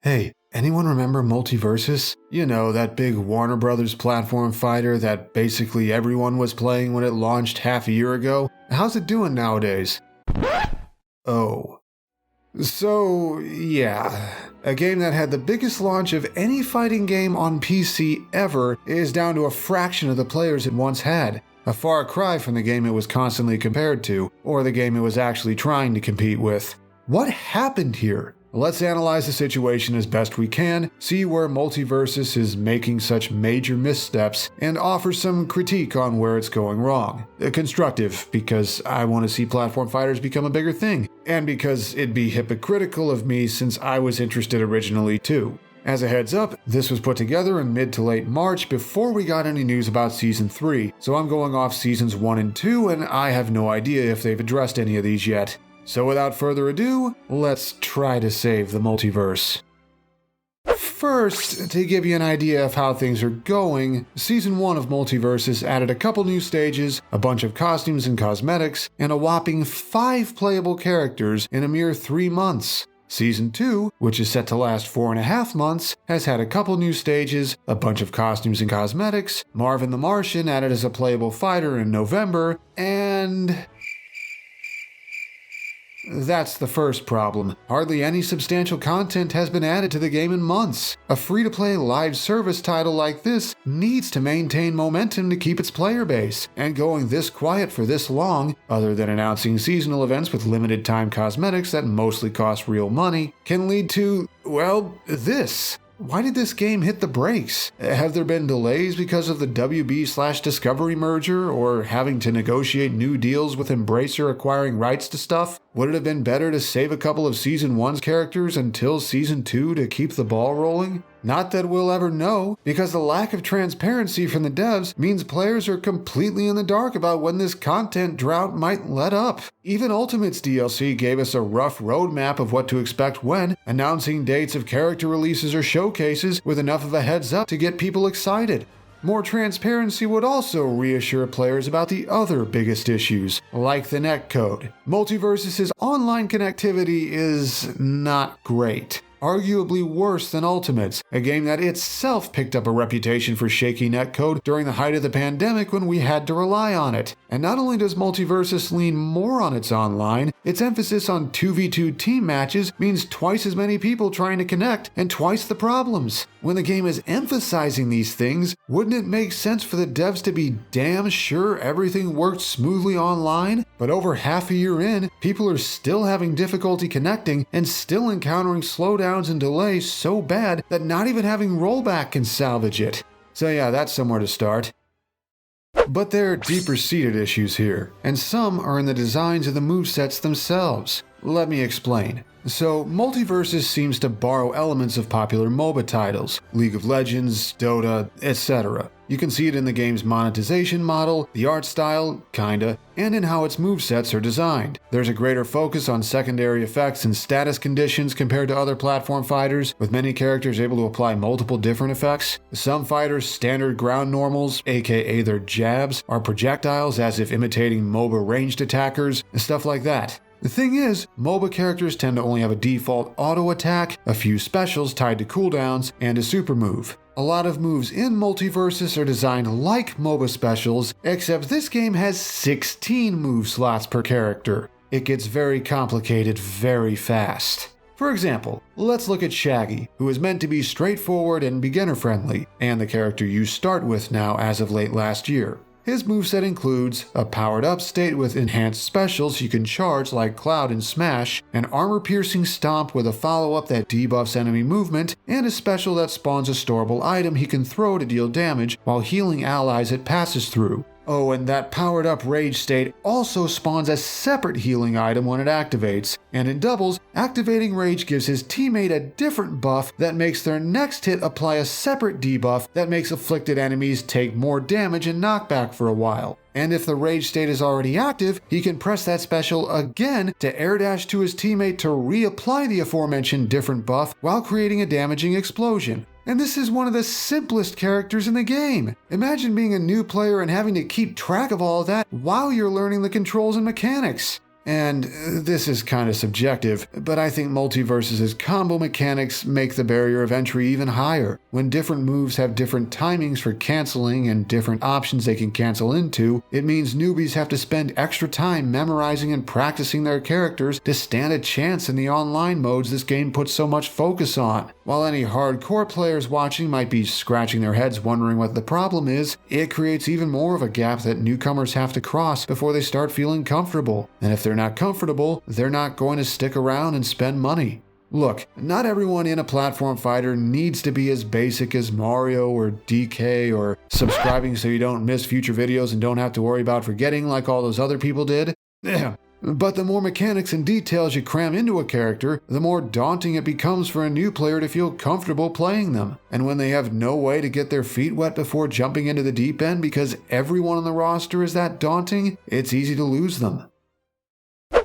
Hey, anyone remember Multiversus? You know, that big Warner Brothers platform fighter that basically everyone was playing when it launched half a year ago? How's it doing nowadays? Oh. So, yeah. A game that had the biggest launch of any fighting game on PC ever is down to a fraction of the players it once had. A far cry from the game it was constantly compared to, or the game it was actually trying to compete with. What happened here? Let's analyze the situation as best we can, see where Multiversus is making such major missteps, and offer some critique on where it's going wrong. Constructive, because I want to see platform fighters become a bigger thing, and because it'd be hypocritical of me since I was interested originally too. As a heads up, this was put together in mid to late March before we got any news about Season 3, so I'm going off Seasons 1 and 2 and I have no idea if they've addressed any of these yet. So without further ado, let's try to save the multiverse. First, to give you an idea of how things are going, Season 1 of Multiversus added a couple new stages, a bunch of costumes and cosmetics, and a whopping 5 playable characters in a mere 3 months. Season 2, which is set to last 4.5 months, has had a couple new stages, a bunch of costumes and cosmetics, Marvin the Martian added as a playable fighter in November, and that's the first problem. Hardly any substantial content has been added to the game in months. A free-to-play live service title like this needs to maintain momentum to keep its player base, and going this quiet for this long, other than announcing seasonal events with limited time cosmetics that mostly cost real money, can lead to, well, this. Why did this game hit the brakes? Have there been delays because of the WB/Discovery merger, or having to negotiate new deals with Embracer acquiring rights to stuff? Would it have been better to save a couple of Season 1's characters until Season 2 to keep the ball rolling? Not that we'll ever know, because the lack of transparency from the devs means players are completely in the dark about when this content drought might let up. Even Ultimate's DLC gave us a rough roadmap of what to expect when, announcing dates of character releases or showcases with enough of a heads up to get people excited. More transparency would also reassure players about the other biggest issues, like the netcode. Multiversus' online connectivity is not great. Arguably worse than Ultimate's, a game that itself picked up a reputation for shaky netcode during the height of the pandemic when we had to rely on it. And not only does Multiversus lean more on its online, its emphasis on 2v2 team matches means twice as many people trying to connect and twice the problems. When the game is emphasizing these things, wouldn't it make sense for the devs to be damn sure everything worked smoothly online? But over half a year in, people are still having difficulty connecting and still encountering slowdowns and delays so bad that not even having rollback can salvage it. So yeah, that's somewhere to start. But there are deeper-seated issues here, and some are in the designs of the movesets themselves. Let me explain. So, Multiversus seems to borrow elements of popular MOBA titles, League of Legends, Dota, etc. You can see it in the game's monetization model, the art style, kinda, and in how its movesets are designed. There's a greater focus on secondary effects and status conditions compared to other platform fighters, with many characters able to apply multiple different effects. Some fighters' standard ground normals, aka their jabs, are projectiles as if imitating MOBA ranged attackers, and stuff like that. The thing is, MOBA characters tend to only have a default auto attack, a few specials tied to cooldowns, and a super move. A lot of moves in Multiversus are designed like MOBA specials, except this game has 16 move slots per character. It gets very complicated very fast. For example, let's look at Shaggy, who is meant to be straightforward and beginner-friendly, and the character you start with now as of late last year. His moveset includes a powered-up state with enhanced specials you can charge like Cloud and Smash, an armor-piercing stomp with a follow-up that debuffs enemy movement, and a special that spawns a storable item he can throw to deal damage while healing allies it passes through. Oh, and that powered-up rage state also spawns a separate healing item when it activates, and in doubles, activating rage gives his teammate a different buff that makes their next hit apply a separate debuff that makes afflicted enemies take more damage and knockback for a while. And if the rage state is already active, he can press that special again to air dash to his teammate to reapply the aforementioned different buff while creating a damaging explosion. And this is one of the simplest characters in the game. Imagine being a new player and having to keep track of all of that while you're learning the controls and mechanics. And this is kind of subjective, but I think Multiversus' combo mechanics make the barrier of entry even higher. When different moves have different timings for canceling and different options they can cancel into, it means newbies have to spend extra time memorizing and practicing their characters to stand a chance in the online modes this game puts so much focus on. While any hardcore players watching might be scratching their heads wondering what the problem is, it creates even more of a gap that newcomers have to cross before they start feeling comfortable. And if they're not comfortable, they're not going to stick around and spend money. Look, not everyone in a platform fighter needs to be as basic as Mario or DK or subscribing so you don't miss future videos and don't have to worry about forgetting like all those other people did. But the more mechanics and details you cram into a character, the more daunting it becomes for a new player to feel comfortable playing them. And when they have no way to get their feet wet before jumping into the deep end because everyone on the roster is that daunting, it's easy to lose them.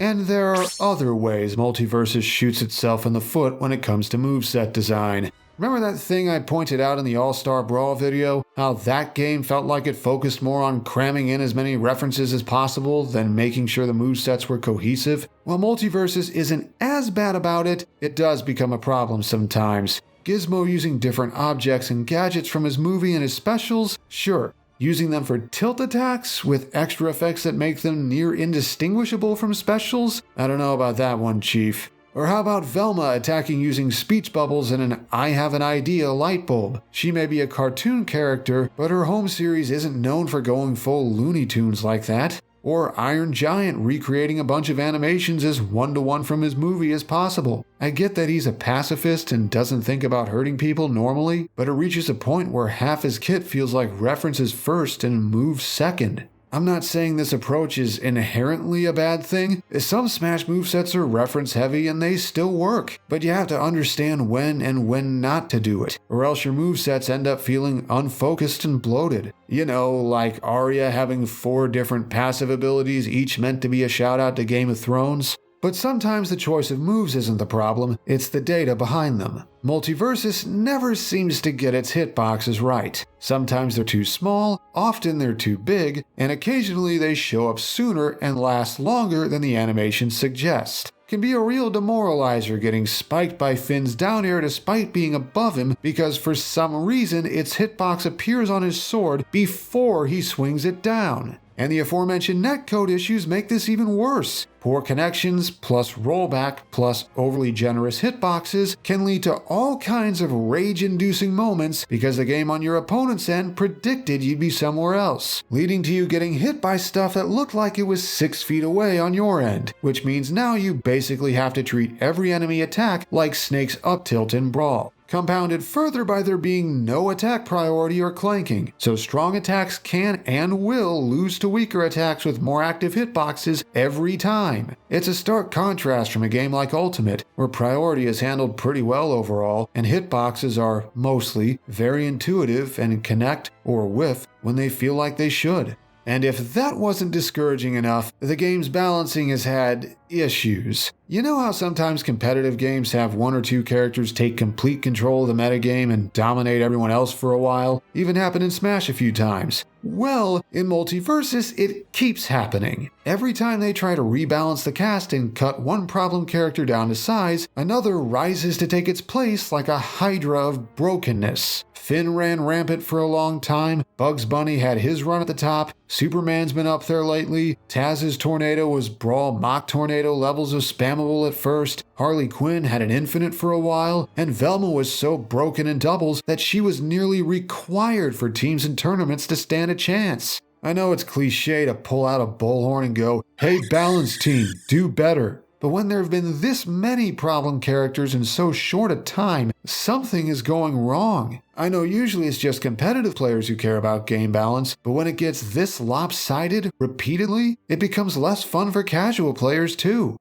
And there are other ways Multiversus shoots itself in the foot when it comes to moveset design. Remember that thing I pointed out in the All-Star Brawl video? How that game felt like it focused more on cramming in as many references as possible than making sure the movesets were cohesive? While Multiversus isn't as bad about it, it does become a problem sometimes. Gizmo using different objects and gadgets from his movie and his specials? Sure. Using them for tilt attacks with extra effects that make them near indistinguishable from specials? I don't know about that one, Chief. Or how about Velma attacking using speech bubbles and an I have an idea light bulb? She may be a cartoon character, but her home series isn't known for going full Looney Tunes like that. Or Iron Giant recreating a bunch of animations as one-to-one from his movie as possible. I get that he's a pacifist and doesn't think about hurting people normally, but it reaches a point where half his kit feels like references first and moves second. I'm not saying this approach is inherently a bad thing. Some Smash movesets are reference heavy and they still work, but you have to understand when and when not to do it, or else your movesets end up feeling unfocused and bloated. You know, like Arya having 4 different passive abilities, each meant to be a shout out to Game of Thrones. But sometimes the choice of moves isn't the problem, it's the data behind them. Multiversus never seems to get its hitboxes right. Sometimes they're too small, often they're too big, and occasionally they show up sooner and last longer than the animations suggest. Can be a real demoralizer getting spiked by Finn's down air despite being above him because for some reason its hitbox appears on his sword before he swings it down. And the aforementioned netcode issues make this even worse. Poor connections, plus rollback, plus overly generous hitboxes can lead to all kinds of rage-inducing moments because the game on your opponent's end predicted you'd be somewhere else, leading to you getting hit by stuff that looked like it was 6 feet away on your end, which means now you basically have to treat every enemy attack like Snake's up tilt in Brawl. Compounded further by there being no attack priority or clanking, so strong attacks can and will lose to weaker attacks with more active hitboxes every time. It's a stark contrast from a game like Ultimate, where priority is handled pretty well overall, and hitboxes are, mostly, very intuitive and connect, or whiff, when they feel like they should. And if that wasn't discouraging enough, the game's balancing has had issues. You know how sometimes competitive games have 1 or 2 characters take complete control of the metagame and dominate everyone else for a while? Even happened in Smash a few times. Well, in Multiversus, it keeps happening. Every time they try to rebalance the cast and cut one problem character down to size, another rises to take its place like a hydra of brokenness. Finn ran rampant for a long time, Bugs Bunny had his run at the top, Superman's been up there lately, Taz's Tornado was Brawl Mock Tornado levels of spammable at first, Harley Quinn had an infinite for a while, and Velma was so broken in doubles that she was nearly required for teams and tournaments to stand a chance. I know it's cliche to pull out a bullhorn and go, "Hey balance team, do better." But when there have been this many problem characters in so short a time, something is going wrong. I know usually it's just competitive players who care about game balance, but when it gets this lopsided repeatedly, it becomes less fun for casual players too.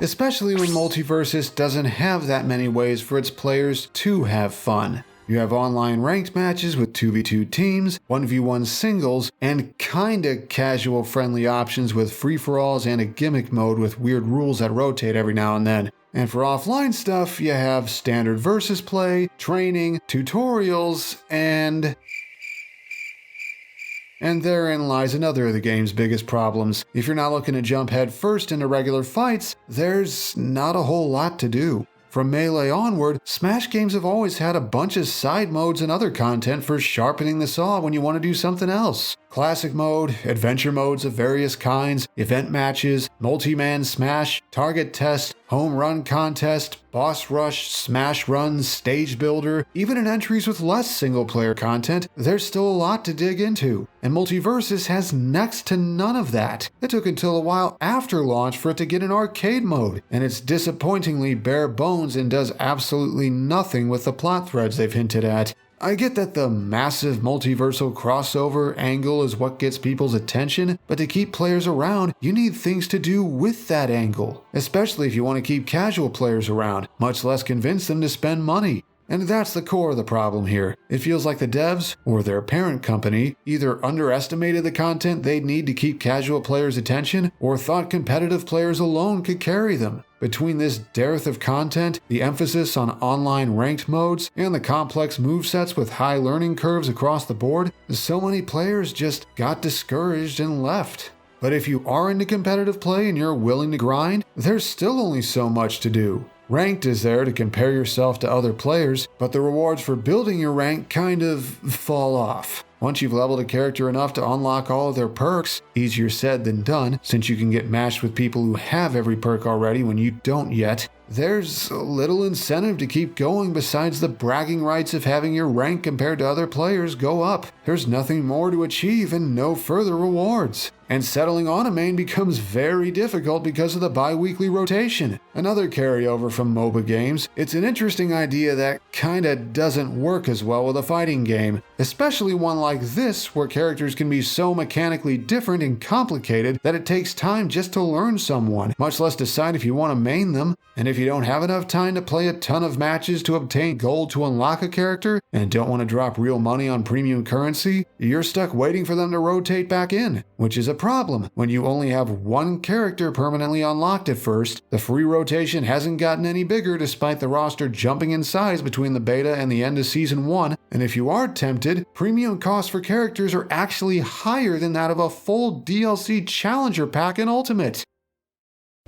Especially when Multiversus doesn't have that many ways for its players to have fun. You have online ranked matches with 2v2 teams, 1v1 singles, and kinda casual friendly options with free-for-alls and a gimmick mode with weird rules that rotate every now and then. And for offline stuff, you have standard versus play, training, tutorials, and And therein lies another of the game's biggest problems. If you're not looking to jump head first into regular fights, there's not a whole lot to do. From Melee onward, Smash games have always had a bunch of side modes and other content for sharpening the saw when you want to do something else. Classic mode, adventure modes of various kinds, event matches, multi-man Smash, target test, home run contest, boss rush, Smash runs, stage builder, even in entries with less single-player content, there's still a lot to dig into. And Multiversus has next to none of that. It took until a while after launch for it to get an arcade mode, and it's disappointingly bare bones and does absolutely nothing with the plot threads they've hinted at. I get that the massive multiversal crossover angle is what gets people's attention, but to keep players around, you need things to do with that angle, especially if you want to keep casual players around, much less convince them to spend money. And that's the core of the problem here. It feels like the devs, or their parent company, either underestimated the content they'd need to keep casual players' attention, or thought competitive players alone could carry them. Between this dearth of content, the emphasis on online ranked modes, and the complex movesets with high learning curves across the board, so many players just got discouraged and left. But if you are into competitive play and you're willing to grind, there's still only so much to do. Ranked is there to compare yourself to other players, but the rewards for building your rank kind of fall off. Once you've leveled a character enough to unlock all of their perks, easier said than done, since you can get matched with people who have every perk already when you don't yet, there's little incentive to keep going besides the bragging rights of having your rank compared to other players go up. There's nothing more to achieve and no further rewards. And settling on a main becomes very difficult because of the bi-weekly rotation. Another carryover from MOBA games, it's an interesting idea that kinda doesn't work as well with a fighting game, especially one like this where characters can be so mechanically different and complicated that it takes time just to learn someone, much less decide if you want to main them. And if you don't have enough time to play a ton of matches to obtain gold to unlock a character, and don't want to drop real money on premium currency, you're stuck waiting for them to rotate back in, which is a problem. When you only have one character permanently unlocked at first, the free rotation hasn't gotten any bigger despite the roster jumping in size between the beta and the end of Season 1, and if you are tempted, premium costs for characters are actually higher than that of a full DLC Challenger Pack in Ultimate.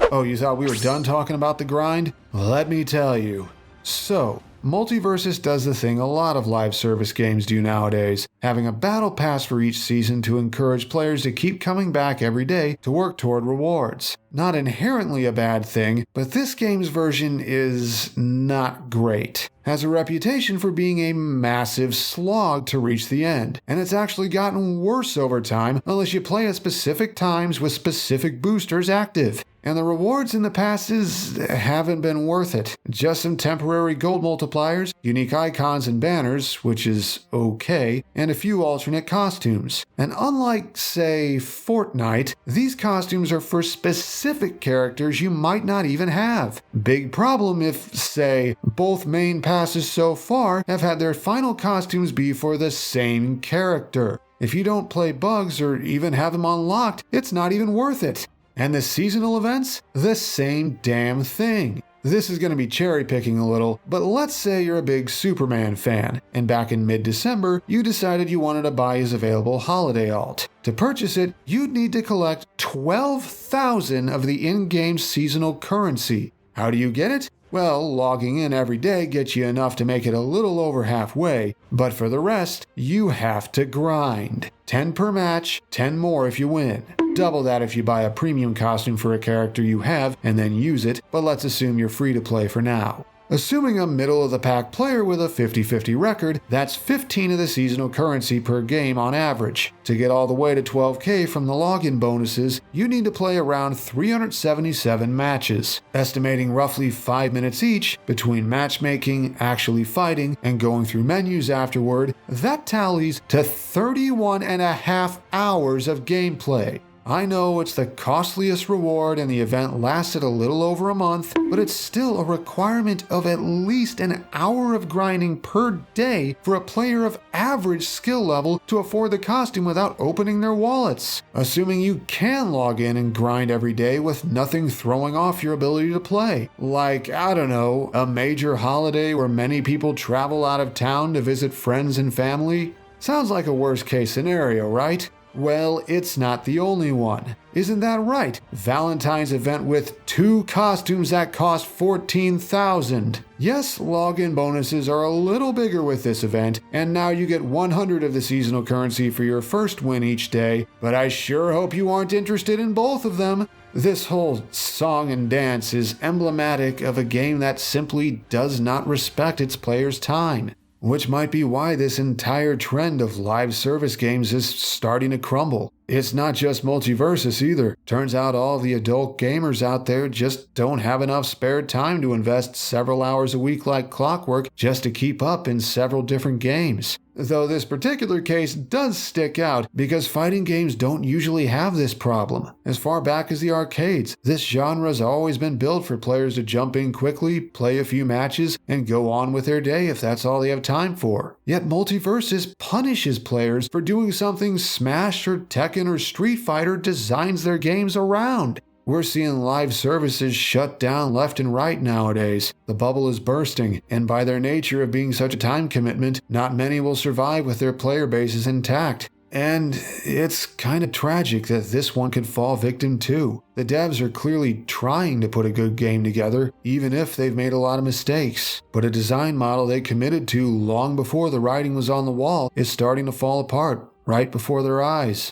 Oh, you thought we were done talking about the grind? Let me tell you. So, Multiversus does the thing a lot of live service games do nowadays, having a battle pass for each season to encourage players to keep coming back every day to work toward rewards. Not inherently a bad thing, but this game's version is not great. Has a reputation for being a massive slog to reach the end, and it's actually gotten worse over time unless you play at specific times with specific boosters active. And the rewards in the passes haven't been worth it. Just some temporary gold multipliers, unique icons and banners, which is okay, and a few alternate costumes. And unlike, say, Fortnite, these costumes are for specific characters you might not even have. Big problem if, say, both main passes so far have had their final costumes be for the same character. If you don't play bugs or even have them unlocked, it's not even worth it. And the seasonal events? The same damn thing. This is going to be cherry picking a little, but let's say you're a big Superman fan, and back in mid-December, you decided you wanted to buy his available holiday alt. To purchase it, you'd need to collect 12,000 of the in-game seasonal currency. How do you get it? Well, logging in every day gets you enough to make it a little over halfway, but for the rest, you have to grind. 10 per match, 10 more if you win. Double that if you buy a premium costume for a character you have and then use it, but let's assume you're free to play for now. Assuming a middle-of-the-pack player with a 50-50 record, that's 15 of the seasonal currency per game on average. To get all the way to 12k from the login bonuses, you need to play around 377 matches. Estimating roughly 5 minutes each between matchmaking, actually fighting, and going through menus afterward, that tallies to 31.5 hours of gameplay. I know it's the costliest reward and the event lasted a little over a month, but it's still a requirement of at least an hour of grinding per day for a player of average skill level to afford the costume without opening their wallets. Assuming you can log in and grind every day with nothing throwing off your ability to play. Like, I don't know, a major holiday where many people travel out of town to visit friends and family. Sounds like a worst case scenario, right? Well, it's not the only one. Isn't that right? Valentine's event with 2 costumes that cost $14,000. Yes, login bonuses are a little bigger with this event, and now you get 100 of the seasonal currency for your first win each day, but I sure hope you aren't interested in both of them. This whole song and dance is emblematic of a game that simply does not respect its players' time. Which might be why this entire trend of live service games is starting to crumble. It's not just Multiversus either. Turns out all the adult gamers out there just don't have enough spare time to invest several hours a week like clockwork just to keep up in several different games. Though this particular case does stick out because fighting games don't usually have this problem. As far back as the arcades, this genre has always been built for players to jump in quickly, play a few matches, and go on with their day if that's all they have time for. Yet Multiversus punishes players for doing something Smash or Tekken or Street Fighter designs their games around. We're seeing live services shut down left and right nowadays. The bubble is bursting, and by their nature of being such a time commitment, not many will survive with their player bases intact. And it's kind of tragic that this one could fall victim too. The devs are clearly trying to put a good game together, even if they've made a lot of mistakes. But a design model they committed to long before the writing was on the wall is starting to fall apart right before their eyes.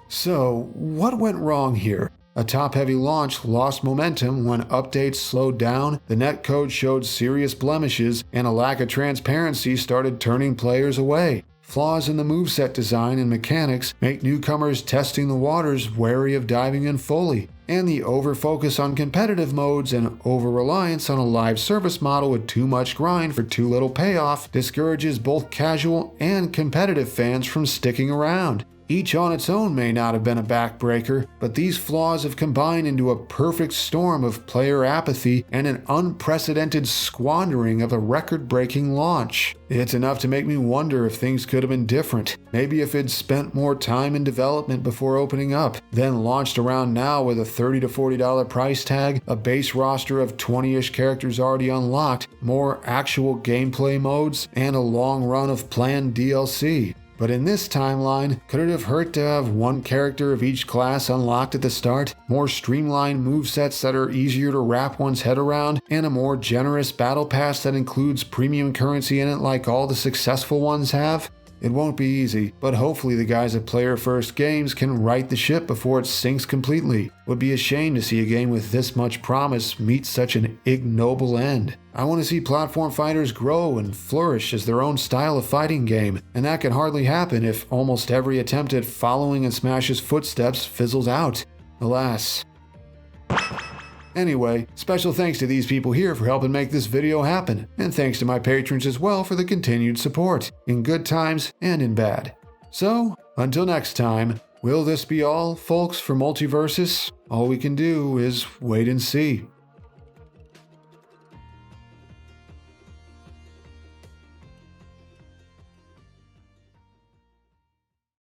So, what went wrong here? A top-heavy launch lost momentum when updates slowed down, the netcode showed serious blemishes, and a lack of transparency started turning players away. Flaws in the moveset design and mechanics make newcomers testing the waters wary of diving in fully. And the over-focus on competitive modes and over-reliance on a live service model with too much grind for too little payoff discourages both casual and competitive fans from sticking around. Each on its own may not have been a backbreaker, but these flaws have combined into a perfect storm of player apathy and an unprecedented squandering of a record-breaking launch. It's enough to make me wonder if things could have been different. Maybe if it'd spent more time in development before opening up, then launched around now with a $30 to $40 price tag, a base roster of 20-ish characters already unlocked, more actual gameplay modes, and a long run of planned DLC. But in this timeline, could it have hurt to have one character of each class unlocked at the start, more streamlined movesets that are easier to wrap one's head around, and a more generous battle pass that includes premium currency in it like all the successful ones have? It won't be easy, but hopefully the guys at Player First Games can right the ship before it sinks completely. Would be a shame to see a game with this much promise meet such an ignoble end. I want to see platform fighters grow and flourish as their own style of fighting game, and that can hardly happen if almost every attempt at following in Smash's footsteps fizzles out. Alas. Anyway, special thanks to these people here for helping make this video happen, and thanks to my patrons as well for the continued support, in good times and in bad. So, until next time, will this be all, folks, for Multiversus? All we can do is wait and see.